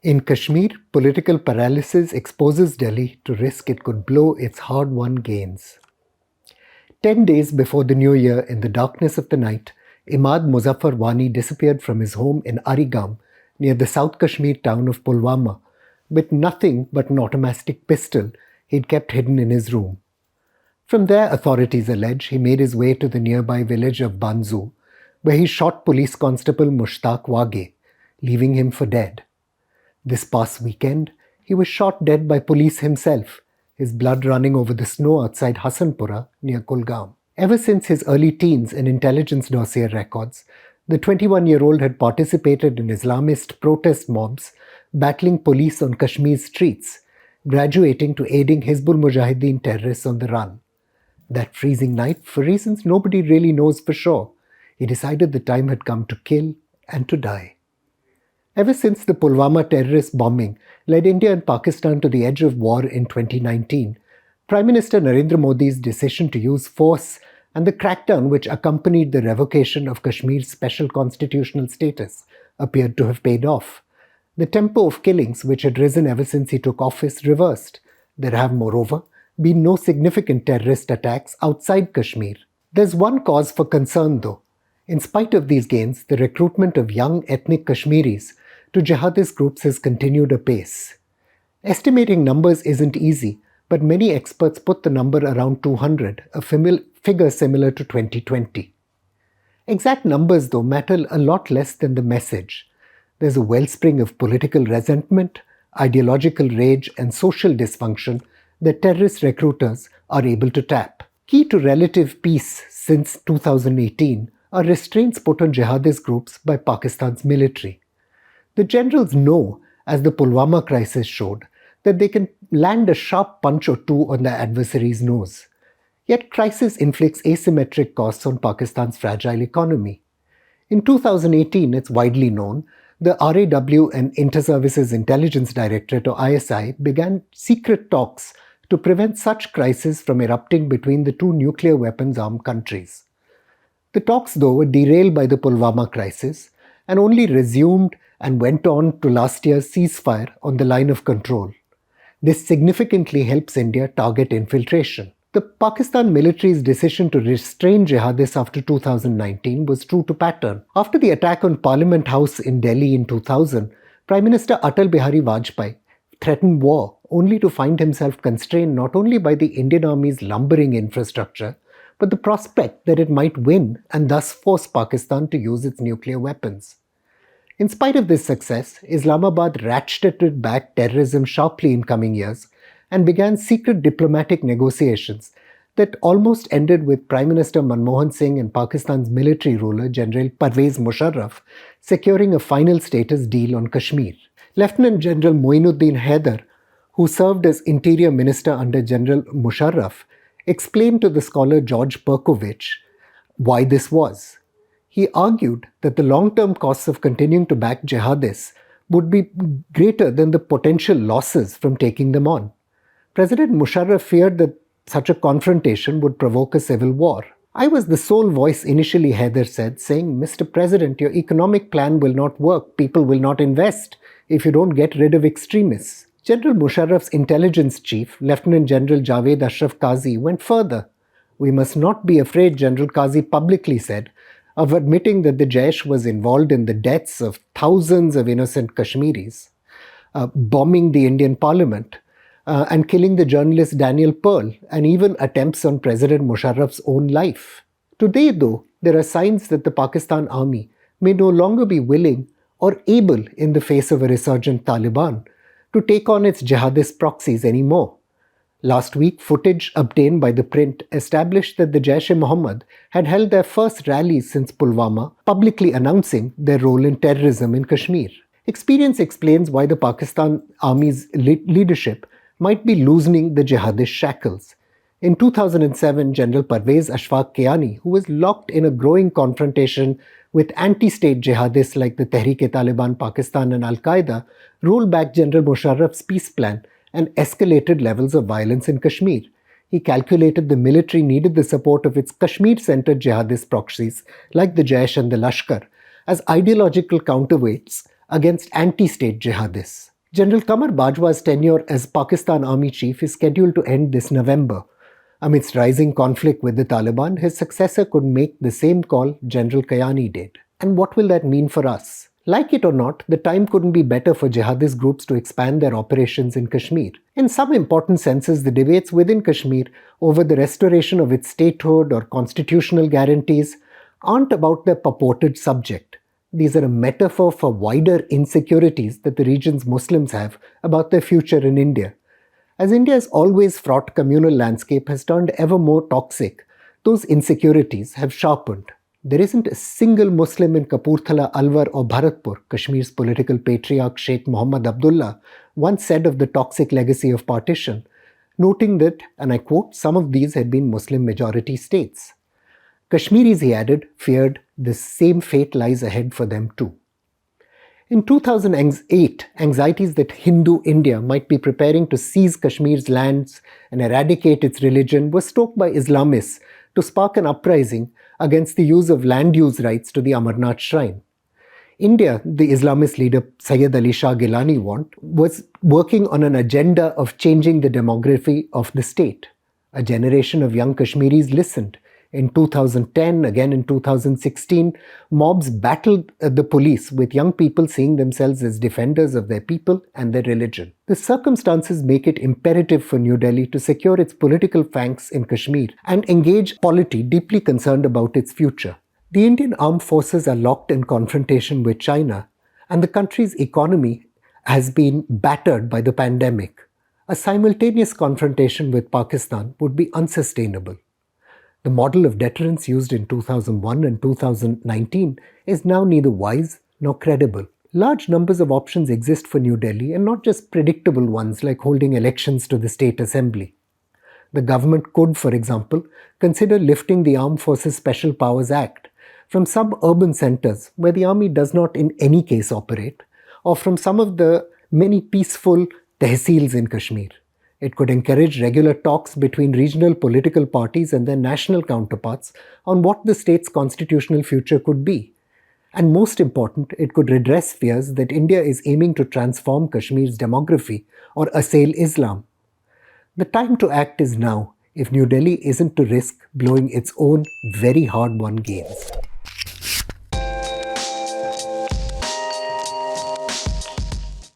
In Kashmir, political paralysis exposes Delhi to risk it could blow its hard-won gains. 10 days before the new year, in the darkness of the night, Imad Muzaffar Wani disappeared from his home in Arigam, near the South Kashmir town of Pulwama, with nothing but an automatic pistol he'd kept hidden in his room. From there, authorities allege, he made his way to the nearby village of Banzu, where he shot Police Constable Mushtaq Wage, leaving him for dead. This past weekend, he was shot dead by police himself, his blood running over the snow outside Hasanpura near Kulgam. Ever since his early teens and intelligence dossier records, the 21-year-old had participated in Islamist protest mobs battling police on Kashmir's streets, graduating to aiding Hizbul Mujahideen terrorists on the run. That freezing night, for reasons nobody really knows for sure, he decided the time had come to kill and to die. Ever since the Pulwama terrorist bombing led India and Pakistan to the edge of war in 2019, Prime Minister Narendra Modi's decision to use force and the crackdown which accompanied the revocation of Kashmir's special constitutional status appeared to have paid off. The tempo of killings, which had risen ever since he took office, reversed. There have, moreover, been no significant terrorist attacks outside Kashmir. There's one cause for concern, though. In spite of these gains, the recruitment of young ethnic Kashmiris to jihadist groups has continued apace. Estimating numbers isn't easy, but many experts put the number around 200, a figure similar to 2020. Exact numbers, though, matter a lot less than the message. There's a wellspring of political resentment, ideological rage, and social dysfunction that terrorist recruiters are able to tap. Key to relative peace since 2018 are restraints put on jihadist groups by Pakistan's military. The generals know, as the Pulwama crisis showed, that they can land a sharp punch or two on their adversary's nose. Yet crisis inflicts asymmetric costs on Pakistan's fragile economy. In 2018, it's widely known, the RAW and Inter-Services Intelligence Directorate or ISI began secret talks to prevent such crises from erupting between the two nuclear weapons-armed countries. The talks, though, were derailed by the Pulwama crisis and only resumed and went on to last year's ceasefire on the line of control. This significantly helps India target infiltration. The Pakistan military's decision to restrain jihadists after 2019 was true to pattern. After the attack on Parliament House in Delhi in 2000, Prime Minister Atal Bihari Vajpayee threatened war only to find himself constrained not only by the Indian Army's lumbering infrastructure, but the prospect that it might win and thus force Pakistan to use its nuclear weapons. In spite of this success, Islamabad ratcheted back terrorism sharply in coming years and began secret diplomatic negotiations that almost ended with Prime Minister Manmohan Singh and Pakistan's military ruler General Pervez Musharraf securing a final status deal on Kashmir. Lieutenant General Moinuddin Haider, who served as Interior Minister under General Musharraf, explained to the scholar George Perkovich why this was. He argued that the long-term costs of continuing to back jihadists would be greater than the potential losses from taking them on. President Musharraf feared that such a confrontation would provoke a civil war. I was the sole voice initially, Haider said, saying, Mr. President, your economic plan will not work, people will not invest if you don't get rid of extremists. General Musharraf's intelligence chief, Lieutenant General Javed Ashraf Qazi, went further. We must not be afraid, General Qazi publicly said, of admitting that the Jaish was involved in the deaths of thousands of innocent Kashmiris, bombing the Indian parliament, and killing the journalist Daniel Pearl, and even attempts on President Musharraf's own life. Today, though, there are signs that the Pakistan army may no longer be willing or able, in the face of a resurgent Taliban, to take on its jihadist proxies anymore. Last week, footage obtained by ThePrint established that the Jaish-e-Mohammed had held their first rallies since Pulwama, publicly announcing their role in terrorism in Kashmir. Experience explains why the Pakistan Army's leadership might be loosening the jihadist shackles. In 2007, General Pervez Ashfaq Kiani, who was locked in a growing confrontation with anti-state jihadists like the Tehreek-e-Taliban Pakistan and Al-Qaeda, rolled back General Musharraf's peace plan and escalated levels of violence in Kashmir. He calculated the military needed the support of its Kashmir-centered jihadist proxies like the Jaish and the Lashkar as ideological counterweights against anti-state jihadists. General Qamar Bajwa's tenure as Pakistan Army Chief is scheduled to end this November. Amidst rising conflict with the Taliban, his successor could make the same call General Kayani did. And what will that mean for us? Like it or not, the time couldn't be better for jihadist groups to expand their operations in Kashmir. In some important senses, the debates within Kashmir over the restoration of its statehood or constitutional guarantees aren't about their purported subject. These are a metaphor for wider insecurities that the region's Muslims have about their future in India. As India's always fraught communal landscape has turned ever more toxic, those insecurities have sharpened. There isn't a single Muslim in Kapurthala, Alwar or Bharatpur, Kashmir's political patriarch Sheikh Muhammad Abdullah once said of the toxic legacy of partition, noting that, and I quote, some of these had been Muslim-majority states. Kashmiris, he added, feared the same fate lies ahead for them too. In 2008, anxieties that Hindu India might be preparing to seize Kashmir's lands and eradicate its religion were stoked by Islamists to spark an uprising against the use of land use rights to the Amarnath shrine. India, the Islamist leader Sayyid Ali Shah Gilani was working on an agenda of changing the demography of the state. A generation of young Kashmiris listened. In 2010, again in 2016, mobs battled the police, with young people seeing themselves as defenders of their people and their religion. The circumstances make it imperative for New Delhi to secure its political flanks in Kashmir and engage polity deeply concerned about its future. The Indian armed forces are locked in confrontation with China, and the country's economy has been battered by the pandemic. A simultaneous confrontation with Pakistan would be unsustainable. The model of deterrence used in 2001 and 2019 is now neither wise nor credible. Large numbers of options exist for New Delhi, and not just predictable ones like holding elections to the state assembly. The government could, for example, consider lifting the Armed Forces Special Powers Act from suburban centres where the army does not in any case operate, or from some of the many peaceful tehsils in Kashmir. It could encourage regular talks between regional political parties and their national counterparts on what the state's constitutional future could be. And most important, it could redress fears that India is aiming to transform Kashmir's demography or assail Islam. The time to act is now if New Delhi isn't to risk blowing its own very hard-won gains.